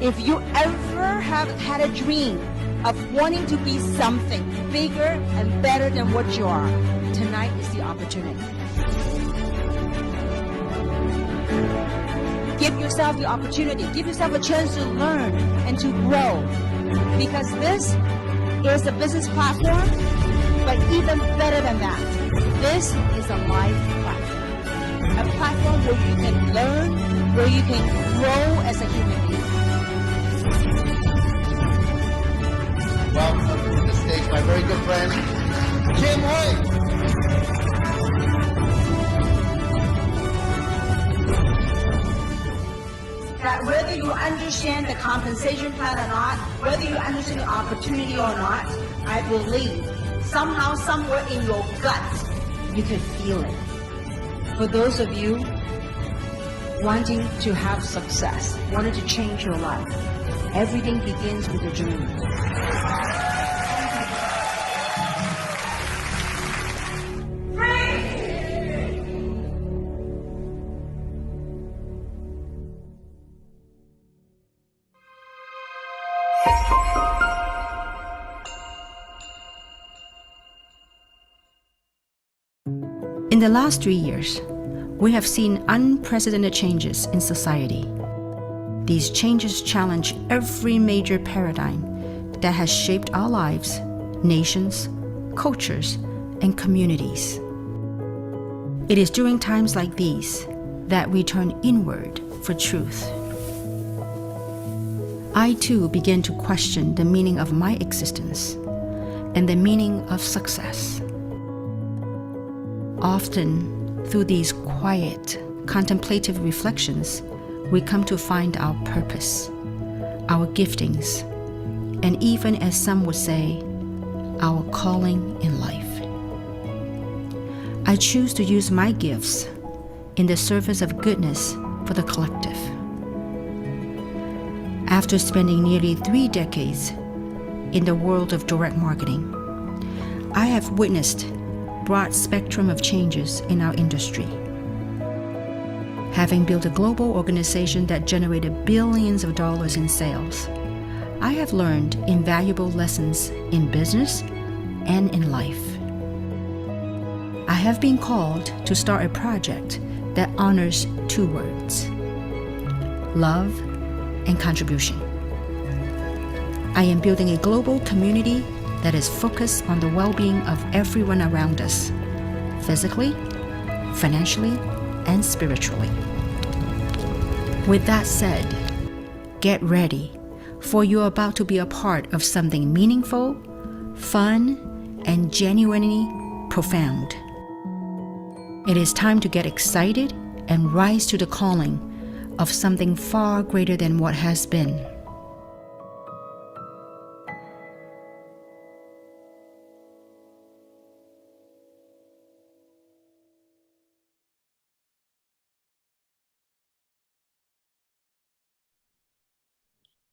If you ever have had a dream of wanting to be something bigger and better than what you are, tonight is the opportunity. Give yourself the opportunity. Give yourself a chance to learn and to grow. Because this is a business platform, but even better than that, this is a life platform. A platform where you can learn, where you can grow as a human being. Welcome to the stage, my very good friend, Jim Hoy. That whether you understand the compensation plan or not, whether you understand the opportunity or not, I believe somehow, somewhere in your gut, you can feel it. For those of you wanting to have success, wanting to change your life, everything begins with a dream. In the last 3 years, we have seen unprecedented changes in society. These changes challenge every major paradigm that has shaped our lives, nations, cultures, and communities. It is during times like these that we turn inward for truth. I too began to question the meaning of my existence and the meaning of success. Often, through these quiet, contemplative reflections, we come to find our purpose, our giftings, and even, as some would say, our calling in life. I choose to use my gifts in the service of goodness for the collective. After spending nearly 3 decades in the world of direct marketing, I have witnessed a broad spectrum of changes in our industry. Having built a global organization that generated billions of dollars in sales, I have learned invaluable lessons in business and in life. I have been called to start a project that honors 2 words: love and contribution. I am building a global community that is focused on the well-being of everyone around us, physically, financially, and spiritually. With that said, get ready, for you're about to be a part of something meaningful, fun, and genuinely profound. It is time to get excited and rise to the calling of something far greater than what has been.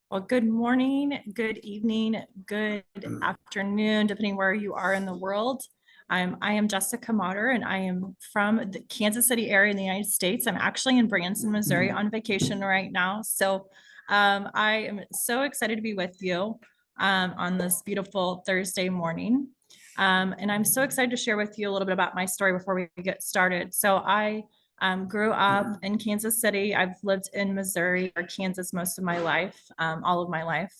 Well, good morning, good evening, good afternoon, depending where you are in the world. I am Teresa Kum, and I am from the Kansas City area in the United States. I'm actually in Branson, Missouri on vacation right now. So I am so excited to be with you on this beautiful Thursday morning. And I'm so excited to share with you a little bit about my story before we get started. So I grew up in Kansas City. I've lived in Missouri or Kansas most of my life, all of my life,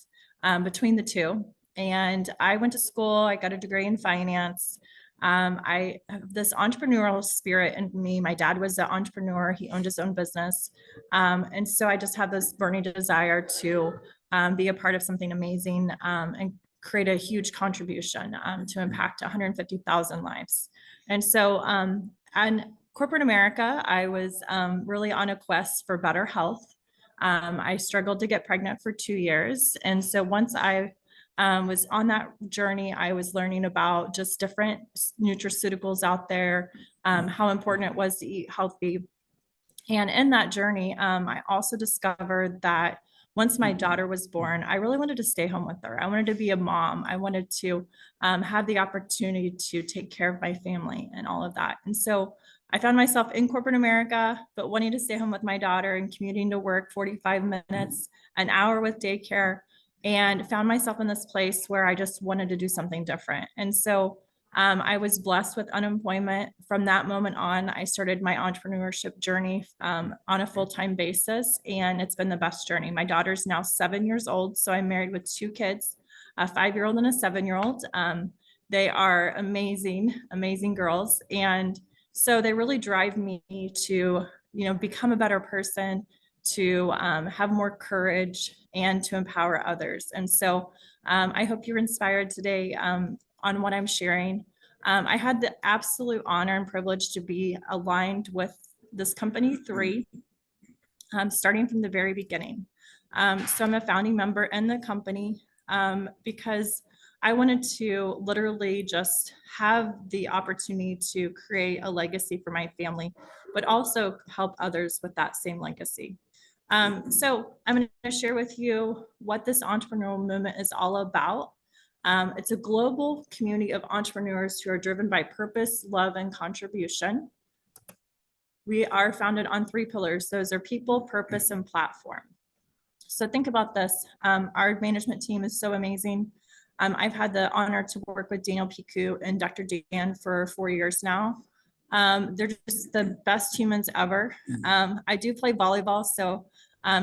between the two. And I went to school. I got a degree in finance. I have this entrepreneurial spirit in me. My dad was an entrepreneur. He owned his own business. And so I just have this burning desire to be a part of something amazing and create a huge contribution to impact 150,000 lives. And so and corporate America, I was really on a quest for better health. I struggled to get pregnant for 2 years. And so once I was on that journey, I was learning about just different nutraceuticals out there, how important it was to eat healthy. And in that journey, I also discovered that once my daughter was born, I really wanted to stay home with her. I wanted to be a mom. I wanted to have the opportunity to take care of my family and all of that. And so I found myself in corporate America, but wanting to stay home with my daughter and commuting to work 45 minutes, an hour with daycare, and found myself in this place where I just wanted to do something different. And so I was blessed with unemployment. From that moment on, I started my entrepreneurship journey on a full-time basis, and it's been the best journey. My daughter's now 7 years old, so I'm married with 2 kids, a 5-year-old and a 7-year-old. They are amazing, amazing girls. And so they really drive me to, become a better person, to have more courage, and to empower others. And so I hope you're inspired today on what I'm sharing. I had the absolute honor and privilege to be aligned with this company 3, starting from the very beginning. So I'm a founding member in the company because I wanted to literally just have the opportunity to create a legacy for my family, but also help others with that same legacy. So I'm going to share with you what this entrepreneurial movement is all about. It's a global community of entrepreneurs who are driven by purpose, love, and contribution. We are founded on 3 pillars. Those are people, purpose, and platform. So think about this. Our management team is so amazing. I've had the honor to work with Daniel Piku and Dr. Dan for 4 years now. They're just the best humans ever. I do play volleyball, so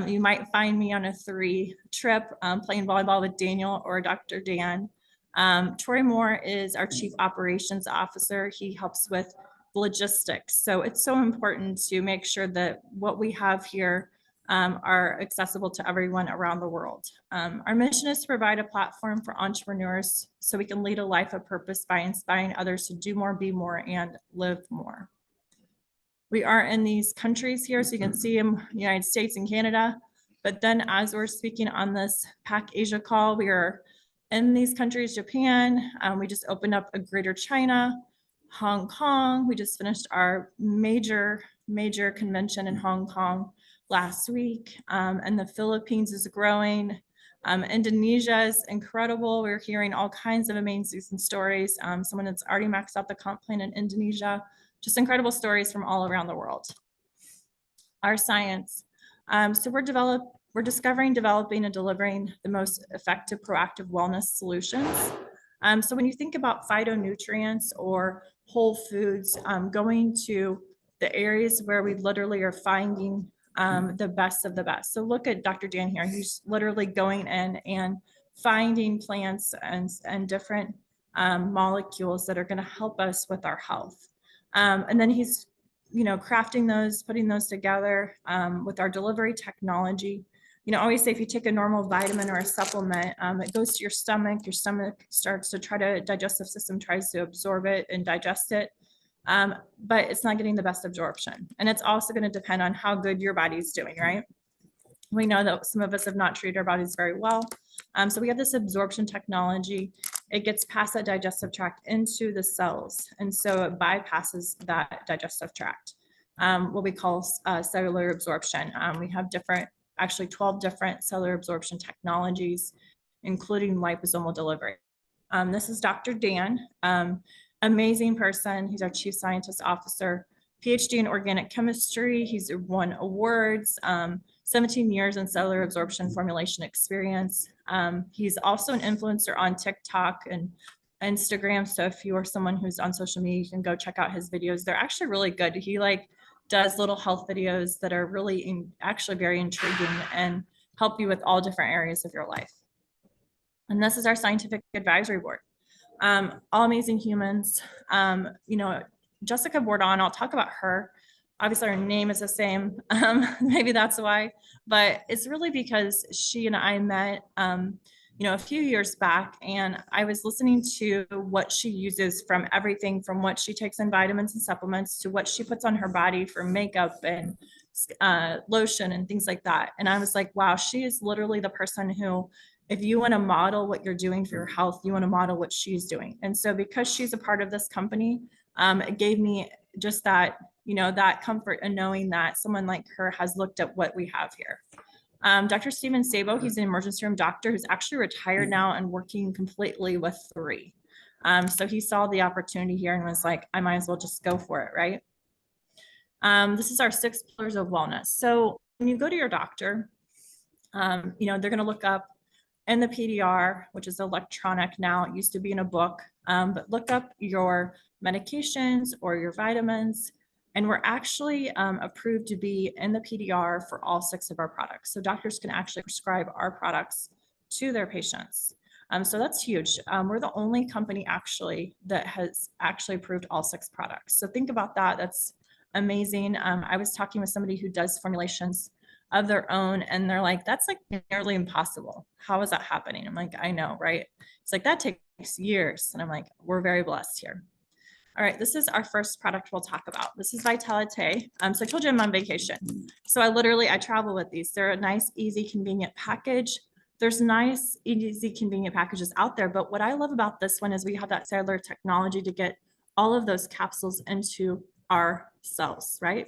you might find me on a 3 trip playing volleyball with Daniel or Dr. Dan. Troy Moore is our Chief Operations Officer. He helps with logistics. So it's so important to make sure that what we have here are accessible to everyone around the world. Our mission is to provide a platform for entrepreneurs so we can lead a life of purpose by inspiring others to do more, be more, and live more. We are in these countries here, so you can see them, United States and Canada. But then as we're speaking on this PAC Asia call, we are in these countries, Japan, we just opened up a Greater China, Hong Kong. We just finished our major convention in Hong Kong last week. And the Philippines is growing. Indonesia is incredible. We're hearing all kinds of amazing stories. Someone that's already maxed out the comp plan in Indonesia. Just incredible stories from all around the world. Our science. So we're discovering, developing, and delivering the most effective proactive wellness solutions. So when you think about phytonutrients or whole foods, going to the areas where we literally are finding the best of the best. So look at Dr. Dan here. He's literally going in and finding plants and different molecules that are going to help us with our health. And then he's, crafting those, putting those together with our delivery technology. I always say if you take a normal vitamin or a supplement, it goes to your stomach starts to try to, digestive system tries to absorb it and digest it, but it's not getting the best absorption. And it's also going to depend on how good your body's doing, right? We know that some of us have not treated our bodies very well. So we have this absorption technology. It gets past that digestive tract into the cells. And so it bypasses that digestive tract, what we call cellular absorption. We have actually 12 different cellular absorption technologies, including liposomal delivery. This is Dr. Dan, amazing person. He's our Chief Scientist Officer, PhD in organic chemistry. He's won awards, 17 years in cellular absorption formulation experience. He's also an influencer on TikTok and Instagram. So if you are someone who's on social media, you can go check out his videos. They're actually really good. He does little health videos that are really actually very intriguing and help you with all different areas of your life. And this is our scientific advisory board. All amazing humans. Jessica Bourdon, I'll talk about her. Obviously her name is the same. Maybe that's why, but it's really because she and I met, a few years back, and I was listening to what she uses, from everything from what she takes in vitamins and supplements to what she puts on her body for makeup and lotion and things like that. And I was like, wow, she is literally the person who, if you want to model what you're doing for your health, you want to model what she's doing. And so because she's a part of this company, it gave me just that, that comfort in knowing that someone like her has looked at what we have here. Dr. Steven Sabo, he's an emergency room doctor who's actually retired now and working completely with 3. So he saw the opportunity here and was like, I might as well just go for it, right? This is our 6 pillars of wellness. So when you go to your doctor, they're going to look up in the PDR, which is electronic now. It used to be in a book, but look up your medications or your vitamins. And we're actually approved to be in the PDR for all 6 of our products. So doctors can actually prescribe our products to their patients. So that's huge. We're the only company actually that has actually approved all 6 products. So think about that. That's amazing. I was talking with somebody who does formulations of their own, and they're like, that's like nearly impossible. How is that happening? I'm like, I know, right? It's like, that takes years. And I'm like, we're very blessed here. All right, this is our first product we'll talk about. This is Vitalite. So I told you I'm on vacation. So I travel with these. They're a nice, easy, convenient package. There's nice, easy, convenient packages out there. But what I love about this one is we have that cellular technology to get all of those capsules into our cells, right?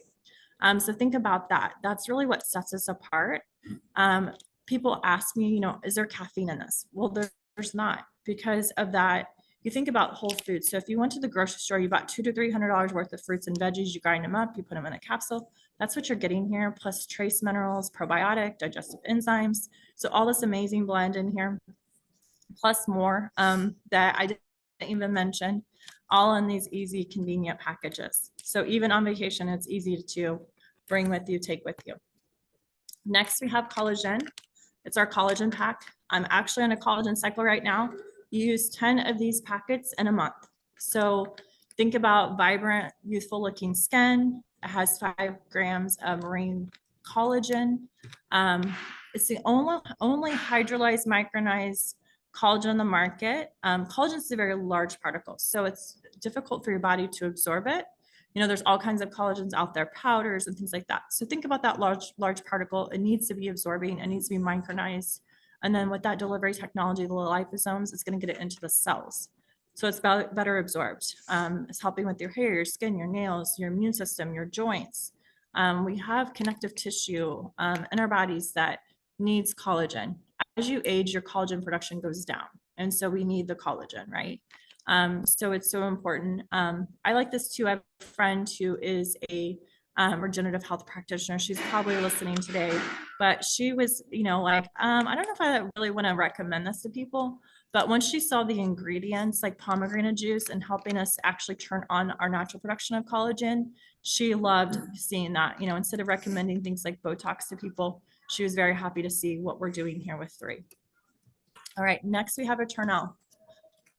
So think about that. That's really what sets us apart. People ask me, is there caffeine in this? Well, there's not, because of that. You think about whole foods. So if you went to the grocery store, you bought $200 to $300 worth of fruits and veggies, you grind them up, you put them in a capsule. That's what you're getting here, plus trace minerals, probiotic, digestive enzymes. So all this amazing blend in here, plus more that I didn't even mention, all in these easy, convenient packages. So even on vacation, it's easy to bring with you, take with you. Next, we have collagen. It's our collagen pack. I'm actually on a collagen cycle right now. You use 10 of these packets in a month. So think about vibrant, youthful looking skin. It has 5 grams of marine Collagen, it's the only hydrolyzed micronized collagen on the market. Collagen is a very large particle, so it's difficult for your body to absorb it. You know, there's all kinds of collagens out there, powders and things like that. So think about that large particle. It needs to be absorbing, it needs to be micronized. And then with that delivery technology, the liposomes, it's going to get it into the cells. So it's better absorbed. It's helping with your hair, your skin, your nails, your immune system, your joints. We have connective tissue in our bodies that needs collagen. As you age, your collagen production goes down. And so we need the collagen, right? So it's so important. I like this too. I have a friend who is a regenerative health practitioner. She's probably listening today, but she was, you know, like, I don't know if I really want to recommend this to people, but once she saw the ingredients like pomegranate juice and helping us actually turn on our natural production of collagen, she loved seeing that. You know, instead of recommending things like Botox to people, she was very happy to see what we're doing here with 3. All right, next we have a Eternal.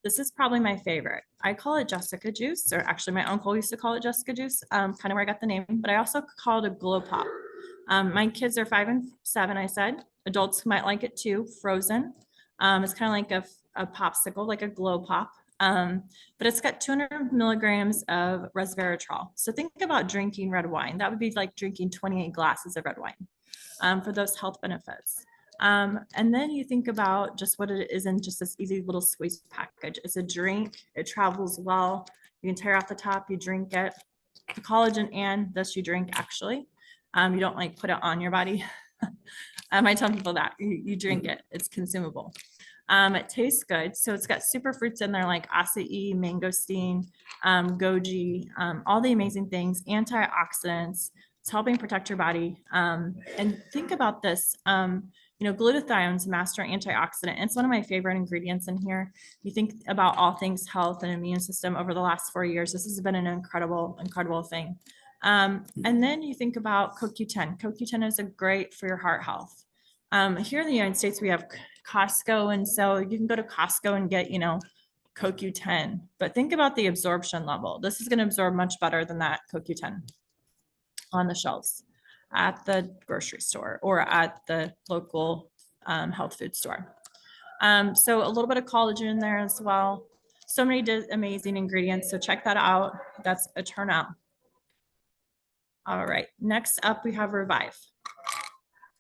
This is probably my favorite. I call it Jessica juice, or actually my uncle used to call it Jessica juice, kind of where I got the name, but I also call it a glow pop. My kids are 5 and 7, I said. Adults might like it too, frozen. It's kind of like a popsicle, like a glow pop. But it's got 200 milligrams of resveratrol. So think about drinking red wine. That would be like drinking 28 glasses of red wine for those health benefits. And then you think about just what it is in just this easy little squeeze package. It's a drink, it travels well. You can tear off the top, you drink it. The collagen and this you drink actually. You don't like put it on your body. I tell people that you drink it, it's consumable. It tastes good. So it's got super fruits in there like acai, mangosteen, goji, all the amazing things, antioxidants. It's helping protect your body. And think about this, you know, glutathione's master antioxidant. It's one of my favorite ingredients in here. You think about all things health and immune system over the last 4 years. This has been an incredible thing. And then you think about CoQ10. CoQ10 is great for your heart health. Here in the United States, we have Costco. And so you can go to Costco and get, you know, CoQ10, but think about the absorption level. This is going to absorb much better than that CoQ10 on the shelves at the grocery store or at the local health food store. So a little bit of collagen in there as well. So many amazing ingredients. So check that out. That's a turnout. All right, next up we have Revive.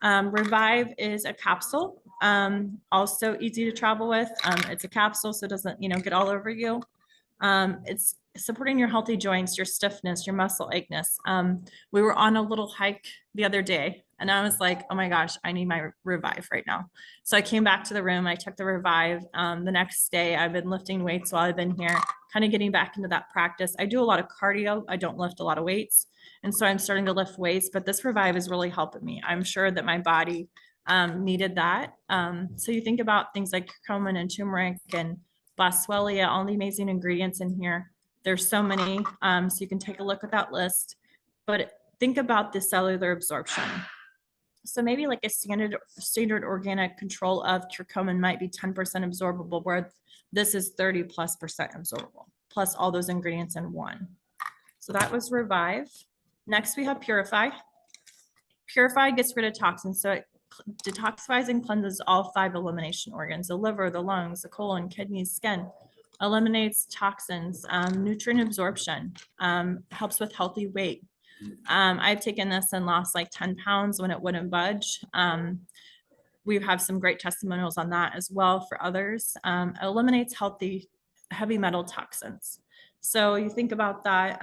Revive is a capsule, also easy to travel with. It's a capsule, so it doesn't, you know, get all over you. It's supporting your healthy joints, your stiffness, your muscle aches. We were on a little hike the other day and I was like, oh my gosh, I need my Revive right now. So I came back to the room, I took the Revive. The next day I've been lifting weights while I've been here, kind of getting back into that practice. I do a lot of cardio. I don't lift a lot of weights. And so I'm starting to lift weights, but this Revive is really helping me. I'm sure that my body needed that. So you think about things like curcumin and turmeric and boswellia, all the amazing ingredients in here. There's so many, so you can take a look at that list, but think about the cellular absorption. So maybe like a standard organic control of curcumin might be 10% absorbable, where this is 30+% absorbable, plus all those ingredients in one. So that was Revive. Next, we have Purify. Purify gets rid of toxins. So it detoxifies and cleanses all 5 elimination organs, the liver, the lungs, the colon, kidneys, skin, eliminates toxins, nutrient absorption, helps with healthy weight. I've taken this and lost like 10 pounds when it wouldn't budge. We have some great testimonials on that as well for others. It eliminates heavy metal toxins. So you think about that.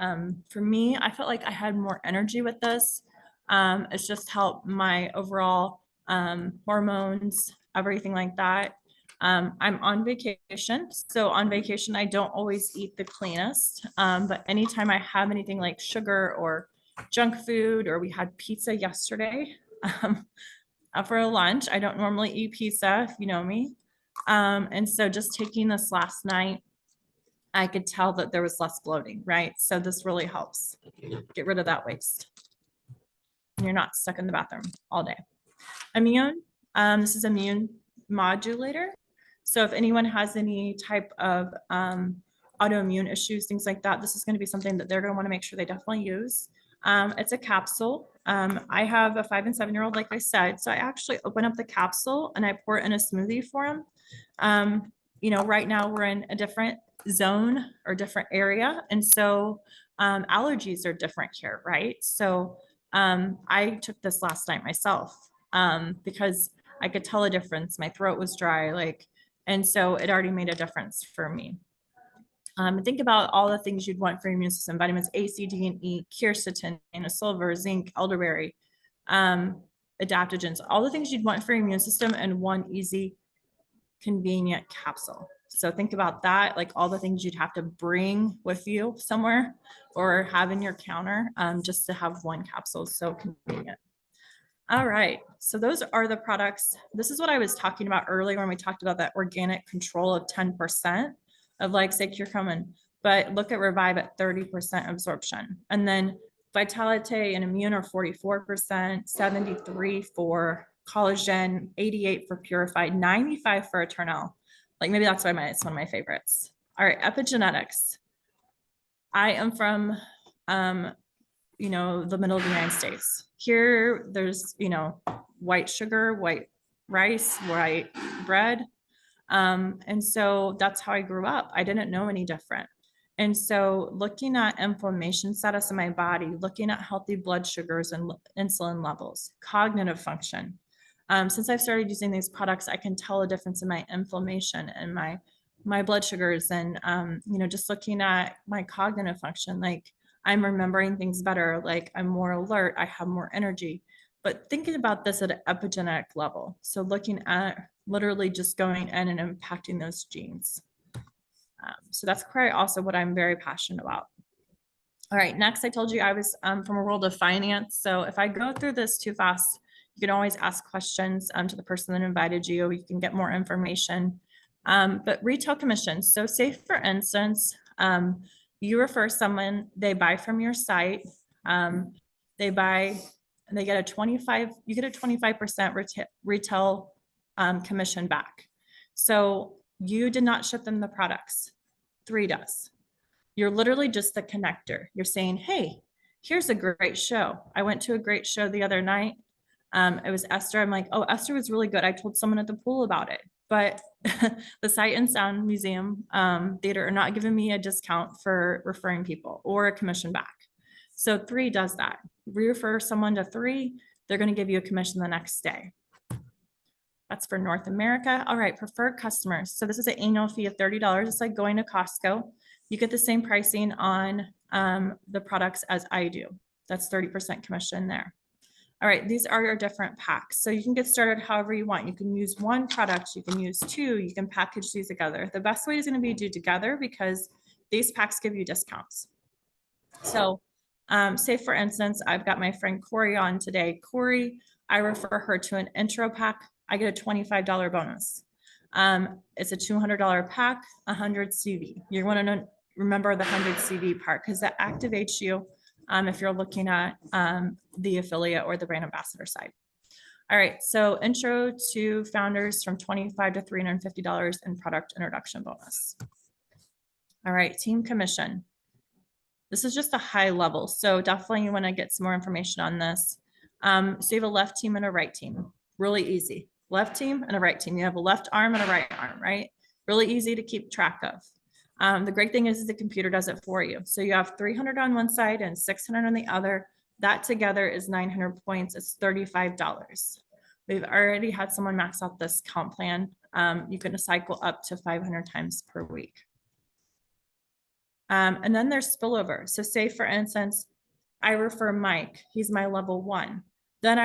For me, I felt like I had more energy with this. It's just helped my overall hormones, everything like that. I'm on vacation. So on vacation, I don't always eat the cleanest. But anytime I have anything like sugar or junk food, or we had pizza yesterday for a lunch, I don't normally eat pizza, if you know me. And so just taking this last night, I could tell that there was less bloating, right? So this really helps get rid of that waste. And you're not stuck in the bathroom all day. Immune, this is immune modulator. So if anyone has any type of autoimmune issues, things like that, this is going to be something that they're going to want to make sure they definitely use. It's a capsule. I have a 5 and 7-year-old, like I said, so I actually open up the capsule and I pour it in a smoothie for him. Right now we're in a different zone or different area, and so allergies are different here, right? So I took this last night myself because I could tell a difference. My throat was dry, and so it already made a difference for me. Think about all the things you'd want for your immune system: vitamins A, C, D, and E, quercetin, silver, zinc, elderberry, adaptogens, all the things you'd want for your immune system in one easy, convenient capsule. So think about that, like all the things you'd have to bring with you somewhere or have in your counter just to have one capsule. So convenient. All right, so those are the products. This is what I was talking about earlier when we talked about that organic control of 10% of, like, say, curcumin, but look at Revive at 30% absorption. And then Vitality and Immune are 44%, 73 for collagen, 88 for purified, 95 for eternal. Like, maybe that's why it's one of my favorites. All right, epigenetics. I am from the middle of the United States. Here, there's, white sugar, white rice, white bread. And so that's how I grew up. I didn't know any different. And so looking at inflammation status in my body, looking at healthy blood sugars and insulin levels, cognitive function. Since I've started using these products, I can tell a difference in my inflammation and my blood sugars, and just looking at my cognitive function, like I'm remembering things better, like I'm more alert, I have more energy. But thinking about this at an epigenetic level, so looking at literally just going in and impacting those genes. So that's quite also what I'm very passionate about. All right, next I told you I was from a world of finance. So if I go through this too fast, you can always ask questions to the person that invited you. You can get more information. But retail commissions. So say, for instance, you refer someone, they buy from your site, they buy, and they get a 25% retail commission back. So you did not ship them the products. 3 does. You're literally just the connector. You're saying, hey, here's a great show. I went to a great show the other night. It was Esther. I'm like, oh, Esther was really good. I told someone at the pool about it. But the Sight and Sound Museum Theater are not giving me a discount for referring people or a commission back. So 3 does that. Refer someone to 3, they're going to give you a commission the next day. That's for North America. All right, preferred customers. So this is an annual fee of $30. It's like going to Costco. You get the same pricing on the products as I do. That's 30% commission there. All right, these are your different packs. So you can get started however you want. You can use 1 product, you can use 2, you can package these together. The best way is going to be to do together because these packs give you discounts. So say, for instance, I've got my friend Corey on today. Corey, I refer her to an intro pack. I get a $25 bonus. It's a $200 pack, 100 CV. You're going to remember the 100 CV part because that activates you if you're looking at the affiliate or the brand ambassador side. All right, so intro to founders from $25 to $350 in product introduction bonus. All right, team commission. This is just a high level, so definitely you want to get some more information on this. So you have a left team and a right team. Really easy. Left team and a right team. You have a left arm and a right arm, right? Really easy to keep track of. The great thing is the computer does it for you. So you have 300 on one side and 600 on the other. That together is 900 points. It's $35. We've already had someone max out this comp plan. You can cycle up to 500 times per week. And then there's spillover. So say, for instance, I refer Mike. He's my level 1. Then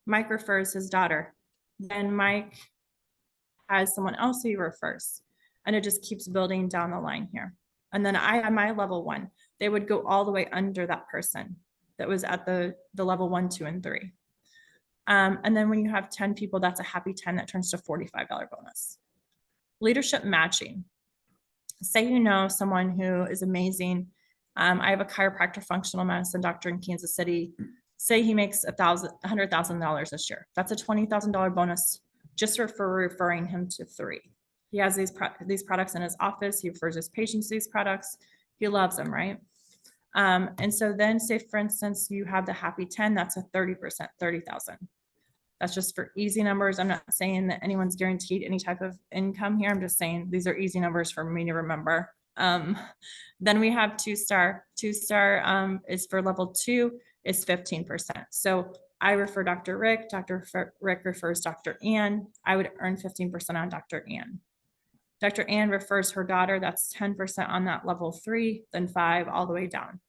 Mike refers his daughter. Then Mike has someone else he refers. And it just keeps building down the line here. And then I have my level 1. They would go all the way under that person that was at the level 1, 2, and 3. And then when you have 10 people, that's a happy 10 that turns to $45 bonus. Leadership matching. Say you know someone who is amazing. I have a chiropractor functional medicine doctor in Kansas City. Say he makes $100,000 this year. That's a $20,000 bonus just for referring him to 3. He has these products in his office. He refers his patients to these products. He loves them, right? And so then say, for instance, you have the happy 10, that's a 30%, 30,000. That's just for easy numbers. I'm not saying that anyone's guaranteed any type of income here. I'm just saying these are easy numbers for me to remember. Then we have two-star. Two-star is for level 2 is 15%. So I refer Dr. Rick, Rick refers Dr. Ann. I would earn 15% on Dr. Ann. Dr. Ann refers her daughter, that's 10% on that level 3, then 5 all the way down.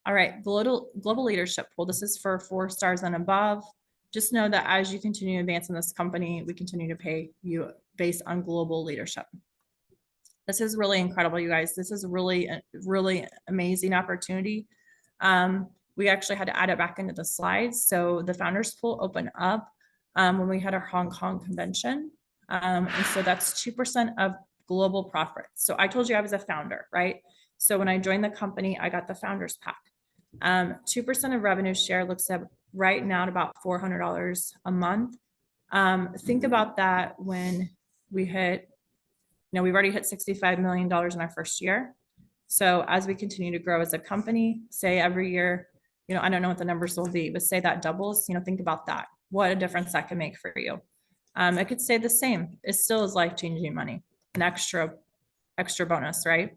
All right, global leadership pool. This is for 4 stars and above. Just know that as you continue to advance in this company, we continue to pay you based on global leadership. This is really incredible, you guys. This is really amazing opportunity. We actually had to add it back into the slides. So the founders pool opened up when we had our Hong Kong convention. And so that's 2% of global profits. So I told you I was a founder, right? So when I joined the company, I got the founders pack. 2% of revenue share looks at right now at about $400 a month. Think about that when we hit, we've already hit $65 million in our first year. So as we continue to grow as a company, say every year, I don't know what the numbers will be, but say that doubles, think about that. What a difference that can make for you. It could stay the same. It still is life-changing money, an extra bonus, right?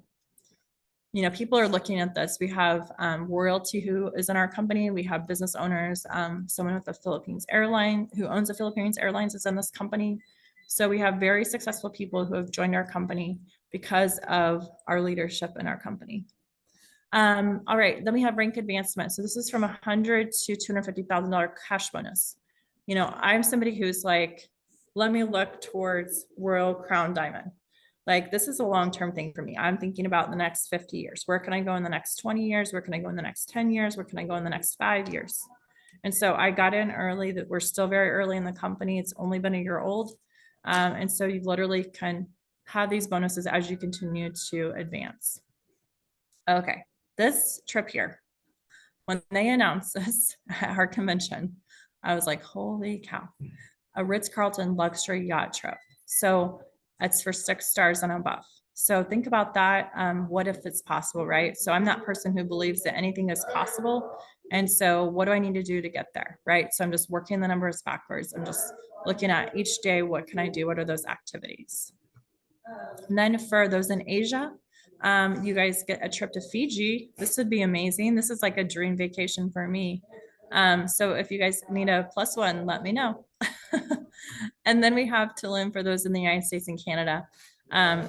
People are looking at this. We have royalty who is in our company. We have business owners. Someone with the Philippines airline who owns the Philippines Airlines is in this company. So we have very successful people who have joined our company because of our leadership in our company. All right, then we have rank advancement. So this is from $100,000 to $250,000 cash bonus. I'm somebody who's like, let me look towards Royal Crown Diamond. Like, this is a long-term thing for me. I'm thinking about the next 50 years. Where can I go in the next 20 years? Where can I go in the next 10 years? Where can I go in the next 5 years? And so I got in early. That we're still very early in the company. It's only been a year old. And so you literally can have these bonuses as you continue to advance. Okay, this trip here, when they announced this at our convention, I was like, holy cow, a Ritz-Carlton luxury yacht trip. So it's for 6 stars and above. So think about that. What if it's possible, right? So I'm that person who believes that anything is possible. And so what do I need to do to get there, right? So I'm just working the numbers backwards. I'm just looking at each day, what can I do? What are those activities? And then for those in Asia, you guys get a trip to Fiji. This would be amazing. This is like a dream vacation for me. So if you guys need a +1, let me know. And then we have Tulum for those in the United States and Canada.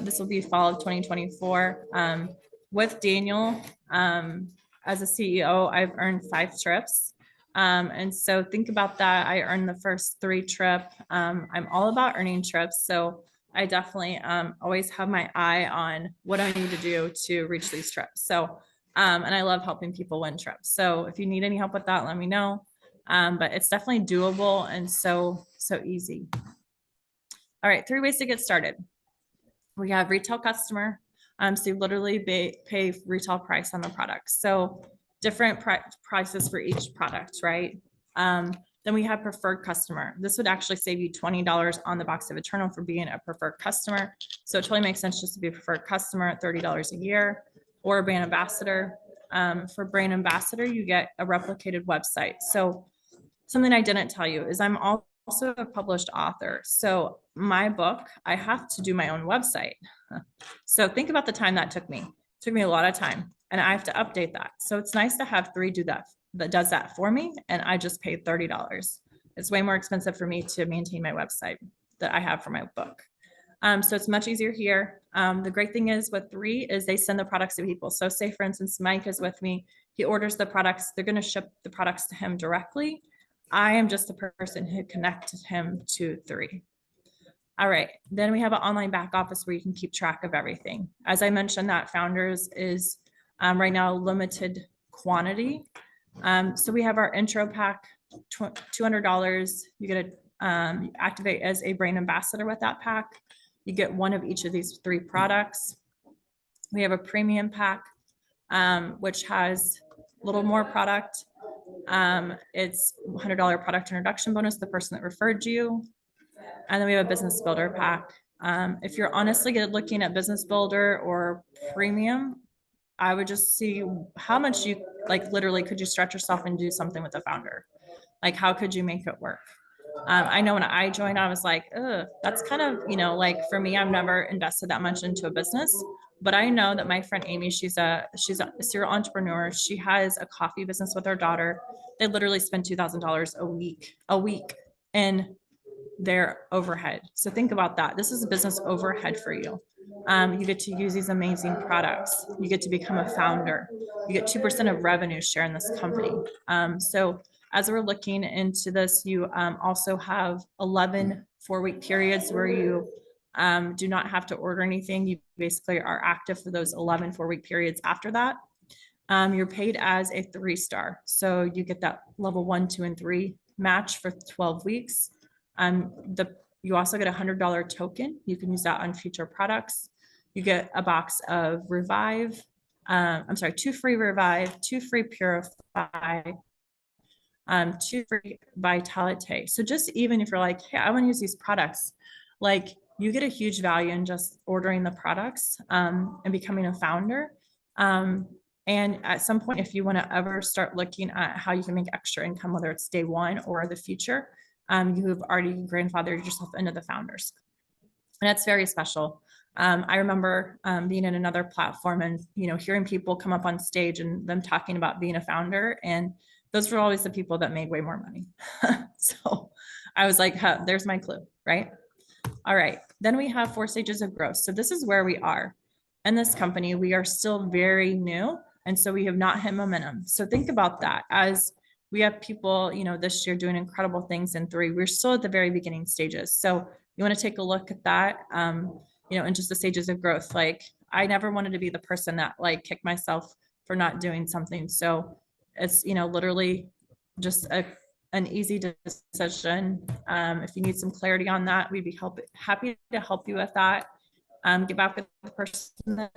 This will be fall of 2024. With Daniel, as a CEO, I've earned 5 trips. And so think about that. I earned the first 3 trip. I'm all about earning trips. So I definitely always have my eye on what I need to do to reach these trips. So, and I love helping people win trips. So if you need any help with that, let me know. But it's definitely doable and so easy. All right, 3 ways to get started. We have retail customer. So you literally pay retail price on the product. So different prices for each product, right? Then we have preferred customer. This would actually save you $20 on the box of Eternal for being a preferred customer. So it totally makes sense just to be a preferred customer at $30 a year, or a brand ambassador. For brand ambassador, you get a replicated website. So something I didn't tell you is I'm also a published author. So my book, I have to do my own website. So think about the time that took me. It took me a lot of time, and I have to update that. So it's nice to have 3 do that does that for me, and I just paid $30. It's way more expensive for me to maintain my website that I have for my book. So it's much easier here. The great thing is with 3 is they send the products to people. So say, for instance, Mike is with me. He orders the products. They're going to ship the products to him directly. I am just the person who connected him to 3. All right. Then we have an online back office where you can keep track of everything. As I mentioned, that Founders is right now limited quantity. So we have our intro pack, $200. You get to activate as a brand ambassador with that pack. You get 1 of each of these 3 products. We have a premium pack, which has a little more product. It's $100 product introduction bonus, the person that referred you. And then we have a business builder pack. If you're honestly looking at business builder or premium, I would just see how much you like literally could you stretch yourself and do something with the founder? Like, how could you make it work? I know when I joined, I was like, ugh, that's kind of, like for me, I've never invested that much into a business. But I know that my friend Amy, she's a serial entrepreneur. She has a coffee business with her daughter. They literally spend $2,000 a week in their overhead. So think about that. This is a business overhead for you. You get to use these amazing products. You get to become a founder. You get 2% of revenue share in this company. So as we're looking into this, you also have 11 4-week periods where you do not have to order anything. You basically are active for those 11 4-week periods after that. You're paid as a 3-star. So you get that level 1, 2, and 3 match for 12 weeks. You also get a $100 token. You can use that on future products. You get a box of Revive. 2 free Revive, 2 free Purify, 2 free Vitalite. So just even if you're like, hey, I want to use these products, like you get a huge value in just ordering the products and becoming a founder. And at some point, if you want to ever start looking at how you can make extra income, whether it's day one or the future, you have already grandfathered yourself into the founders. And that's very special. I remember being in another platform and, hearing people come up on stage and them talking about being a founder. And those were always the people that made way more money. So I was like, huh, there's my clue, right? All right. Then we have 4 stages of growth. So this is where we are in this company. We are still very new. And so we have not hit momentum. So think about that as we have people, this year doing incredible things in 3. We're still at the very beginning stages. So you want to take a look at that, in just the stages of growth. Like I never wanted to be the person that like kicked myself for not doing something. So it's, literally just an easy decision. If you need some clarity on that, we'd be happy to help you with that. Get back with the person that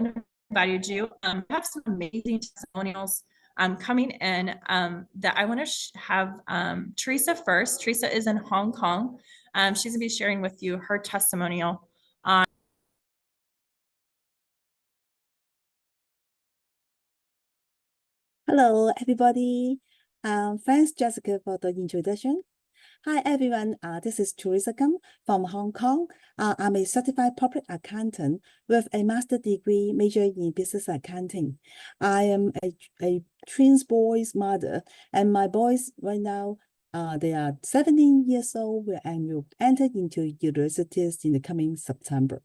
invited you. We have some amazing testimonials coming in that I want to have Teresa first. Teresa is in Hong Kong. She's gonna be sharing with you her testimonial on. Hello, everybody. Thanks, Jessica, for the introduction. Hi, everyone. This is Teresa Kum from Hong Kong. I'm a certified public accountant with a master's degree major in business accounting. I am a twins boys mother, and my boys right now, they are 17 years old and will enter into universities in the coming September.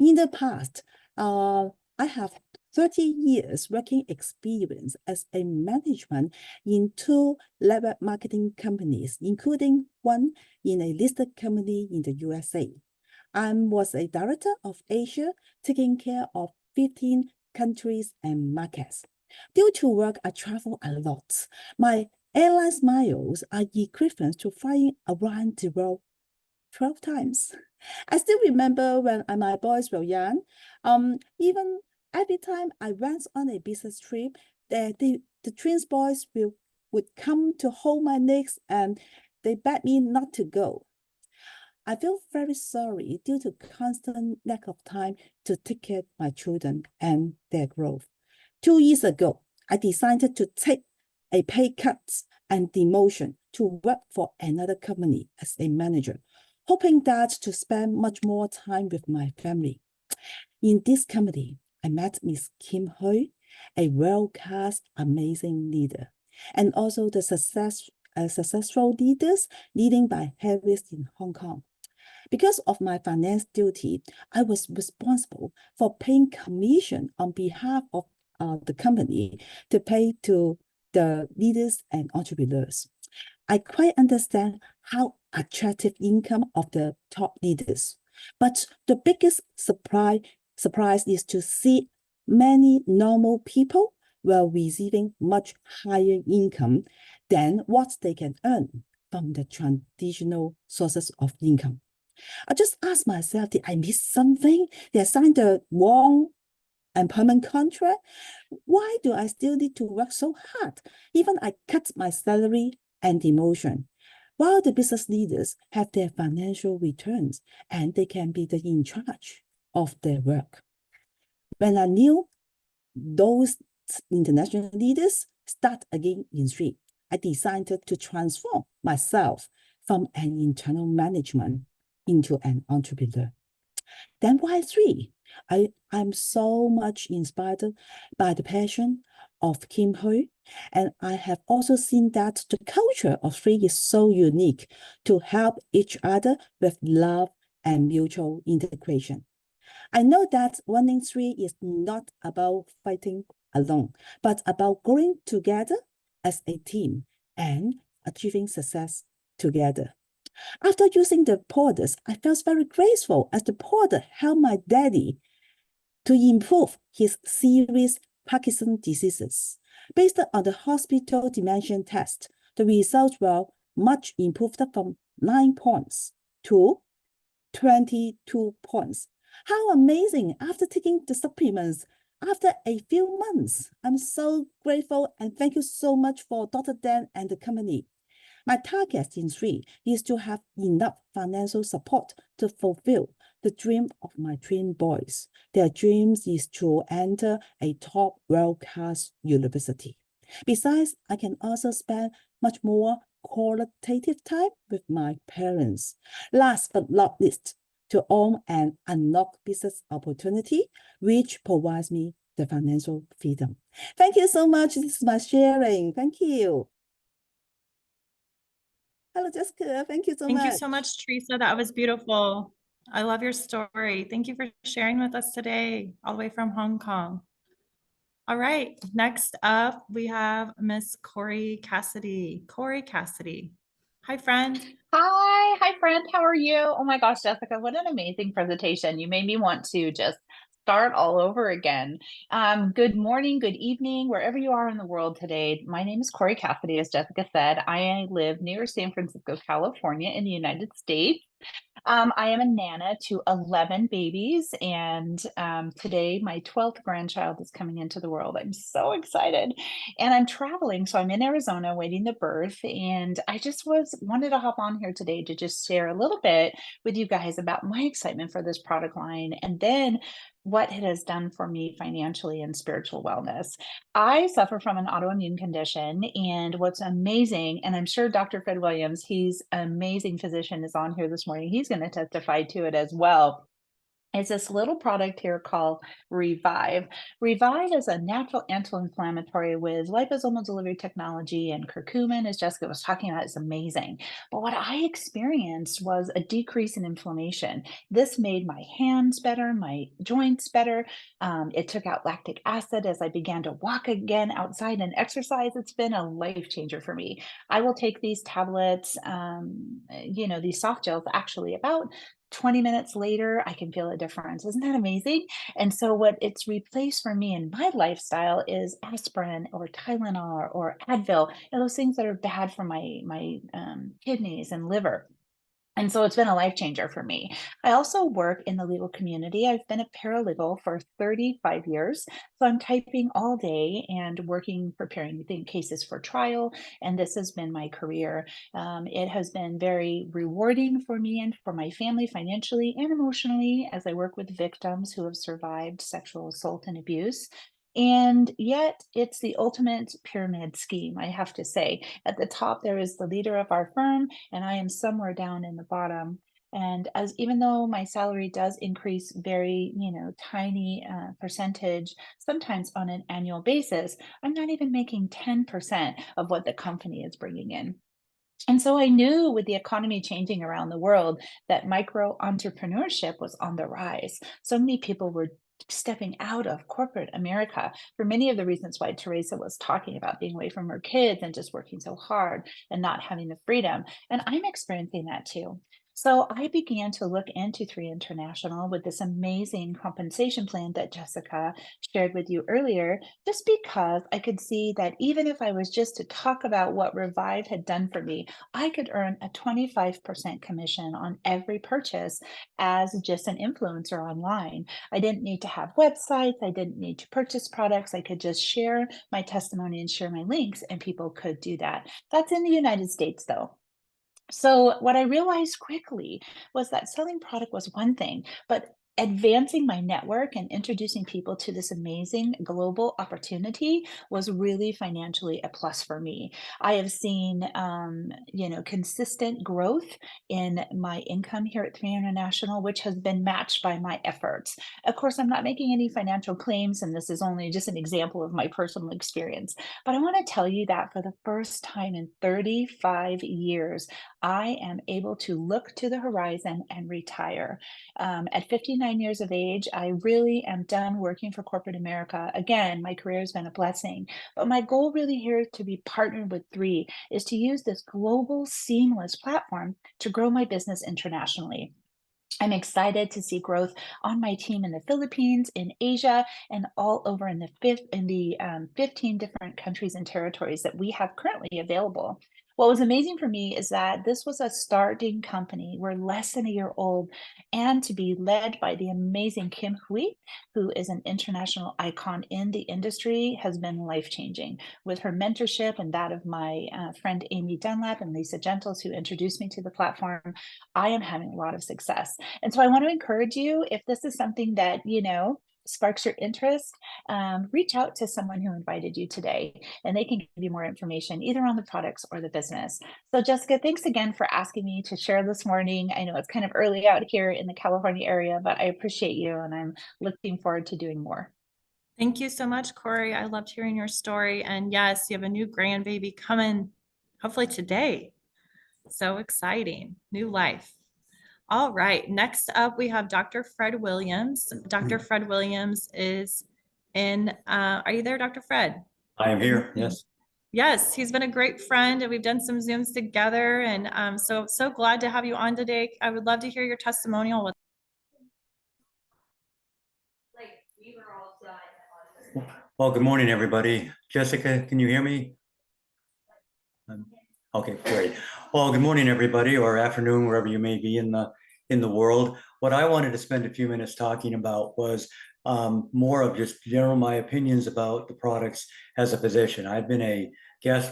In the past, I have 30 years working experience as a management in 2 network marketing companies, including one in a listed company in the USA. I was a director of Asia, taking care of 15 countries and markets. Due to work, I travel a lot. My airline miles are equivalent to flying around the world 12 times. I still remember when my boys were young, even every time I went on a business trip, the twins boys would come to hold my legs and they begged me not to go. I feel very sorry due to constant lack of time to take care of my children and their growth. 2 years ago, I decided to take a pay cut and demotion to work for another company as a manager, hoping that to spend much more time with my family. In this company, I met Ms. Kim Hui, a world-class, amazing leader, and also the successful leaders leading by Harris in Hong Kong. Because of my finance duty, I was responsible for paying commission on behalf of the company to pay to the leaders and entrepreneurs. I quite understand how attractive income of the top leaders, but the biggest surprise is to see many normal people were receiving much higher income than what they can earn from the traditional sources of income. I just asked myself, did I miss something? Did I sign the wrong employment contract? Why do I still need to work so hard? Even I cut my salary and demotion, while the business leaders have their financial returns and they can be in charge of their work. When I knew those international leaders start again in 3. I decided to transform myself from an internal management into an entrepreneur. Then why 3? I'm so much inspired by the passion of Kim Hui, and I have also seen that the culture of 3 is so unique to help each other with love and mutual integration. I know that running 3 is not about fighting alone, but about growing together as a team and achieving success together. After using the powders, I felt very grateful as the powder helped my daddy to improve his serious Parkinson's diseases. Based on the hospital dementia test, the results were much improved from 9 points to 22 points. How amazing! After taking the supplements, after a few months, I'm so grateful and thank you so much for Dr. Dan and the company. My target in 3 is to have enough financial support to fulfill the dream of my twin boys. Their dreams is to enter a top world-class university. Besides, I can also spend much more qualitative time with my parents. Last but not least, to own and unlock business opportunity, which provides me the financial freedom. Thank you so much. This is my sharing. Thank you. Hello, Jessica. Thank you so much. Thank you so much, Teresa. That was beautiful. I love your story. Thank you for sharing with us today, all the way from Hong Kong. All right, next up, we have Miss Corianne Cassady. Corianne Cassady. Hi, friend. Hi, friend. How are you? Oh my gosh, Jessica, what an amazing presentation. You made me want to just start all over again. Good morning, good evening, wherever you are in the world today. My name is Corianne Cassady, as Jessica said. I live near San Francisco, California in the United States. I am a nana to 11 babies, and today my 12th grandchild is coming into the world. I'm so excited, and I'm traveling, so I'm in Arizona waiting the birth, and I just wanted to hop on here today to just share a little bit with you guys about my excitement for this product line, and then what it has done for me financially and spiritual wellness. I suffer from an autoimmune condition, and what's amazing, and I'm sure Dr. Fred Williams, he's an amazing physician, is on here this morning. He's going to testify to it as well. It's this little product here called Revive. Revive is a natural anti-inflammatory with liposomal delivery technology, and curcumin, as Jessica was talking about, is amazing. But what I experienced was a decrease in inflammation. This made my hands better, my joints better. It took out lactic acid as I began to walk again outside and exercise. It's been a life changer for me. I will take these tablets, these soft gels, actually about 20 minutes later, I can feel a difference. Isn't that amazing? And so what it's replaced for me in my lifestyle is aspirin or Tylenol or Advil, and those things that are bad for my kidneys and liver. And so it's been a life changer for me. I also work in the legal community. I've been a paralegal for 35 years. So I'm typing all day and working, preparing cases for trial. And this has been my career. It has been very rewarding for me and for my family financially and emotionally as I work with victims who have survived sexual assault and abuse. And yet it's the ultimate pyramid scheme, I have to say. At the top, there is the leader of our firm, and I am somewhere down in the bottom. And even though my salary does increase very, tiny percentage, sometimes on an annual basis, I'm not even making 10% of what the company is bringing in. And so I knew with the economy changing around the world that micro entrepreneurship was on the rise. So many people were stepping out of corporate America for many of the reasons why Teresa was talking about being away from her kids and just working so hard and not having the freedom. And I'm experiencing that too. So I began to look into 3 International with this amazing compensation plan that Jessica shared with you earlier, just because I could see that even if I was just to talk about what Revive had done for me, I could earn a 25% commission on every purchase as just an influencer online. I didn't need to have websites. I didn't need to purchase products. I could just share my testimony and share my links, and people could do that. That's in the United States, though. So what I realized quickly was that selling product was one thing, but advancing my network and introducing people to this amazing global opportunity was really financially a plus for me. I have seen, consistent growth in my income here at 3 International, which has been matched by my efforts. Of course, I'm not making any financial claims, and this is only just an example of my personal experience. But I want to tell you that for the first time in 35 years, I am able to look to the horizon and retire. At 59 years of age, I really am done working for corporate America. Again, my career has been a blessing, but my goal really here to be partnered with 3 is to use this global seamless platform to grow my business internationally. I'm excited to see growth on my team in the Philippines, in Asia, and all over in the 15 different countries and territories that we have currently available. What was amazing for me is that this was a starting company. We're less than a year old, and to be led by the amazing Kim Hui, who is an international icon in the industry, has been life-changing. With her mentorship and that of my friend Amy Dunlap and Lisa Gentles, who introduced me to the platform, I am having a lot of success. And so I want to encourage you, if this is something that, sparks your interest, reach out to someone who invited you today, and they can give you more information either on the products or the business. So Jessica, thanks again for asking me to share this morning. I know it's kind of early out here in the California area, but I appreciate you, and I'm looking forward to doing more. Thank you so much, Corey. I loved hearing your story. And yes, you have a new grandbaby coming, hopefully today. So exciting, new life. All right, next up we have Dr. Fred Williams. Dr. Fred Williams is are you there, Dr. Fred? I am here, yes. Yes, he's been a great friend and we've done some Zooms together, and so glad to have you on today. I would love to hear your testimonial. Well, good morning, everybody. Jessica, can you hear me? Okay, great. Well, good morning, everybody, or afternoon, wherever you may be in the world. What I wanted to spend a few minutes talking about was more of just my opinions about the products as a physician. I've been a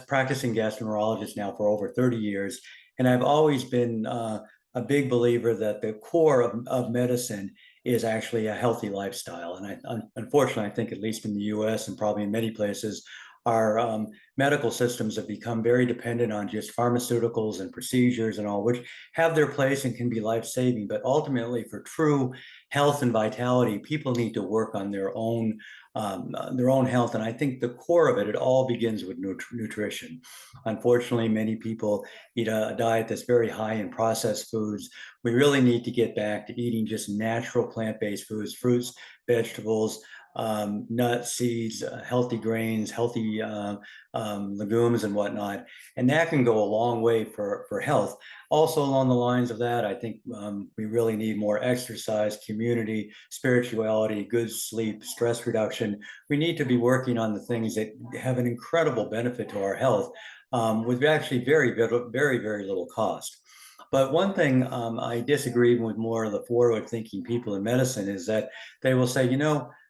practicing gastroenterologist now for over 30 years, and I've always been a big believer that the core of medicine is actually a healthy lifestyle. And unfortunately, I think at least in the US and probably in many places, our medical systems have become very dependent on just pharmaceuticals and procedures and all, which have their place and can be life-saving. But ultimately, for true health and vitality, people need to work on their own health. And I think the core of it all begins with nutrition. Unfortunately, many people eat a diet that's very high in processed foods. We really need to get back to eating just natural plant-based foods, fruits, vegetables, nuts, seeds, healthy grains, healthy legumes and whatnot. And that can go a long way for health. Also along the lines of that, I think we really need more exercise, community, spirituality, good sleep, stress reduction. We need to be working on the things that have an incredible benefit to our health with actually very, very, very little cost. But one thing I disagree with more of the forward-thinking people in medicine is that they will say,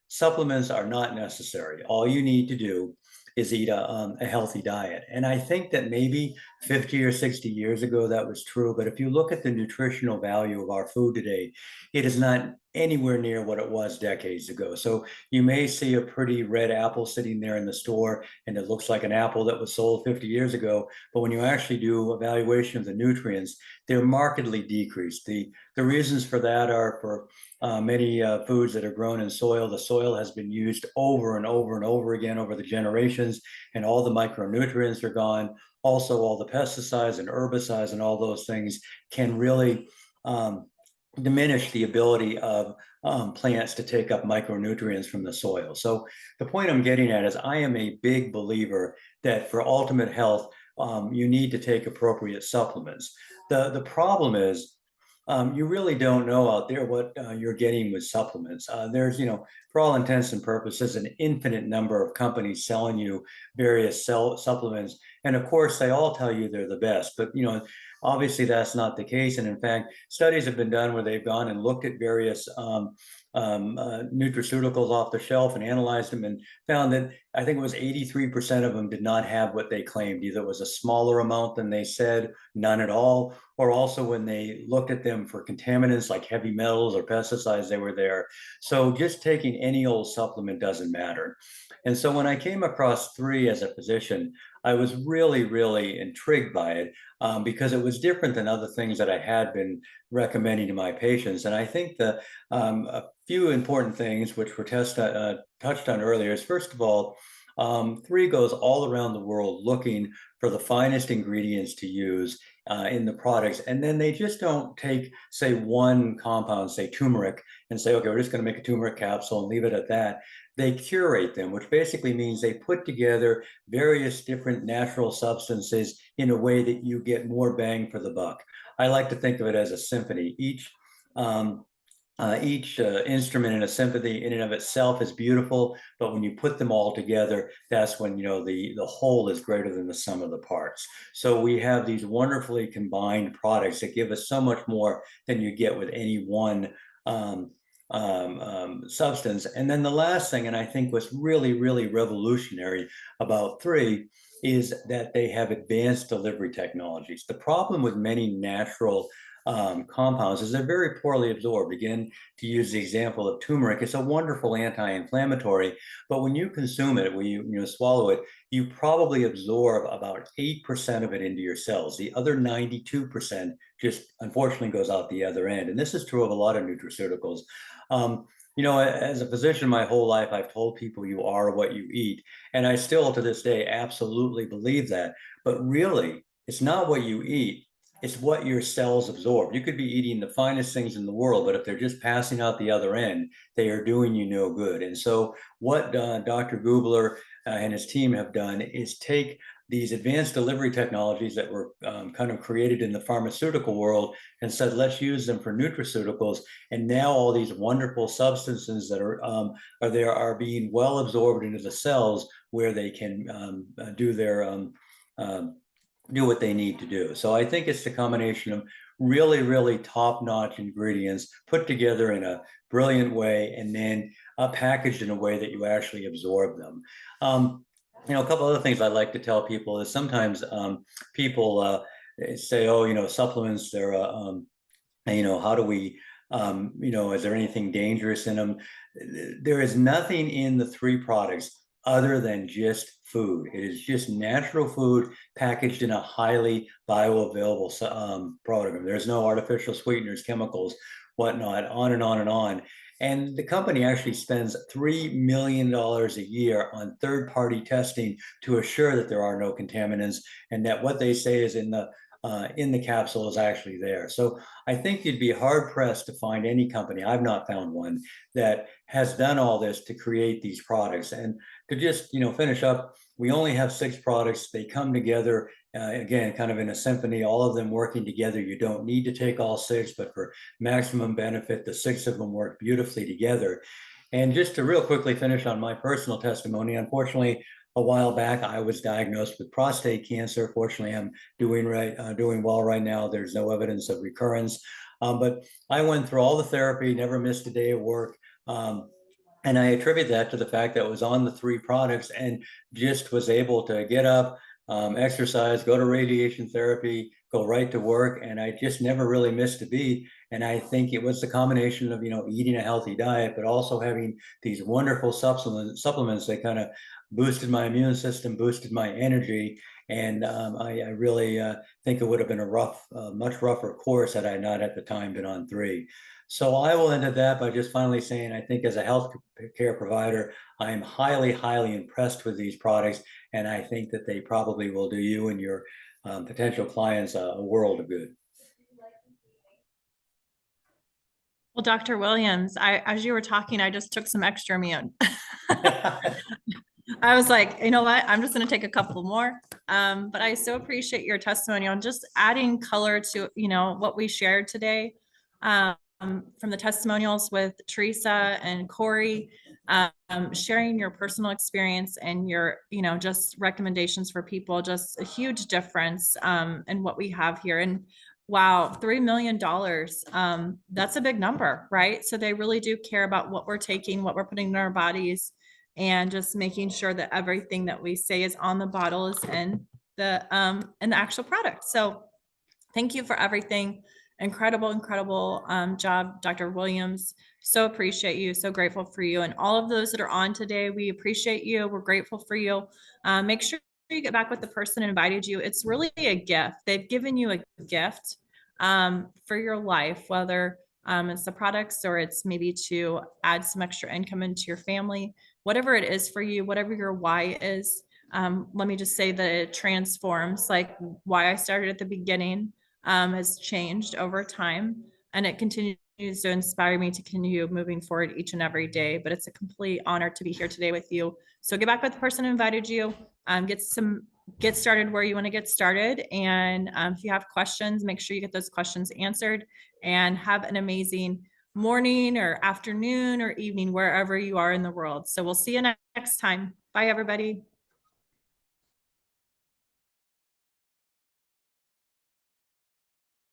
supplements are not necessary. All you need to do is eat a healthy diet. And I think that maybe 50 or 60 years ago that was true. But if you look at the nutritional value of our food today, it is not anywhere near what it was decades ago. So you may see a pretty red apple sitting there in the store, and it looks like an apple that was sold 50 years ago. But when you actually do evaluation of the nutrients, they're markedly decreased. The reasons for that are for many foods that are grown in soil. The soil has been used over and over and over again over the generations, and all the micronutrients are gone. Also, all the pesticides and herbicides and all those things can really diminish the ability of plants to take up micronutrients from the soil. So the point I'm getting at is I am a big believer that for ultimate health, you need to take appropriate supplements. The problem is you really don't know out there what you're getting with supplements. There's, for all intents and purposes, an infinite number of companies selling you various supplements. And of course, they all tell you they're the best. But, Obviously, that's not the case. And in fact, studies have been done where they've gone and looked at various nutraceuticals off the shelf and analyzed them and found that I think it was 83% of them did not have what they claimed. Either it was a smaller amount than they said, none at all, or also when they looked at them for contaminants like heavy metals or pesticides, they were there. So just taking any old supplement doesn't matter. And so when I came across 3 as a physician, I was really, really intrigued by it because it was different than other things that I had been recommending to my patients. And I think a few important things which were touched on earlier is, first of all, 3 goes all around the world looking for the finest ingredients to use in the products. And then they just don't take, say, one compound, say turmeric, and say, okay, we're just going to make a turmeric capsule and leave it at that. They curate them, which basically means they put together various different natural substances in a way that you get more bang for the buck. I like to think of it as a symphony. Each instrument in a symphony in and of itself is beautiful, but when you put them all together, that's when, you know, the whole is greater than the sum of the parts. So we have these wonderfully combined products that give us so much more than you get with any one substance. And then the last thing, and I think what's really, really revolutionary about 3 is that they have advanced delivery technologies. The problem with many natural compounds is they're very poorly absorbed. Again, to use the example of turmeric, it's a wonderful anti-inflammatory, but when you consume it, when you swallow it, you probably absorb about 8% of it into your cells. The other 92% just unfortunately goes out the other end. And this is true of a lot of nutraceuticals. You know, as a physician, my whole life, I've told people you are what you eat. And I still, to this day, absolutely believe that. But really, it's not what you eat. It's what your cells absorb. You could be eating the finest things in the world, but if they're just passing out the other end, they are doing you no good. And so what Dr. Gubler and his team have done is take these advanced delivery technologies that were kind of created in the pharmaceutical world and said, let's use them for nutraceuticals. And now all these wonderful substances that are there are being well absorbed into the cells where they can do their do what they need to do. So I think it's the combination of really, really top-notch ingredients put together in a brilliant way and then packaged in a way that you actually absorb them. You know, a couple other things I'd like to tell people is sometimes people say, oh, you know, supplements, they're, you know, how do we, you know, is there anything dangerous in them? There is nothing in the 3 products other than just food. It is just natural food packaged in a highly bioavailable product. There's no artificial sweeteners, chemicals, whatnot, on and on and on. And the company actually spends $3 million a year on third-party testing to assure that there are no contaminants and that what they say is in the capsule is actually there. So I think you'd be hard-pressed to find any company, I've not found one, that has done all this to create these products. And to just, you know, finish up, we only have 6 products. They come together, again, kind of in a symphony, all of them working together. You don't need to take all 6, but for maximum benefit, the 6 of them work beautifully together. And just to real quickly finish on my personal testimony, unfortunately, a while back, I was diagnosed with prostate cancer. Fortunately, I'm doing well right now. There's no evidence of recurrence. But I went through all the therapy, never missed a day of work. And I attribute that to the fact that I was on the 3 products and just was able to get up, exercise, go to radiation therapy, go right to work. And I just never really missed a beat. And I think it was the combination of, you know, eating a healthy diet, but also having these wonderful supplements that kind of boosted my immune system, boosted my energy. And I really think it would have been a much rougher course had I not at the time been on 3. So I will end at that by just finally saying, I think as a health care provider, I am highly, highly impressed with these products. And I think that they probably will do you and your potential clients a world of good. Well, Dr. Williams, as you were talking, I just took some extra immune. I was like, you know what? I'm just going to take a couple more. But I so appreciate your testimony on just adding color to, you know, what we shared today from the testimonials with Teresa and Corey. sharing your personal experience and your, just recommendations for people, just a huge difference in what we have here. And wow, $3 million, that's a big number, right? So they really do care about what we're taking, what we're putting in our bodies, and just making sure that everything that we say is on the bottle is in the actual product. So thank you for everything. Incredible job, Dr. Williams. So appreciate you. So grateful for you. And all of those that are on today, we appreciate you. We're grateful for you. Make sure you get back with the person who invited you. It's really a gift. They've given you a gift for your life, whether it's the products or it's maybe to add some extra income into your family, whatever it is for you, whatever your why is. Let me just say that it transforms, like why I started at the beginning has changed over time, and it continues to inspire me to continue moving forward each and every day. But it's a complete honor to be here today with you. So get back with the person who invited you, get started where you want to get started. And if you have questions, make sure you get those questions answered, and have an amazing morning or afternoon or evening, wherever you are in the world. So we'll see you next time. Bye, everybody.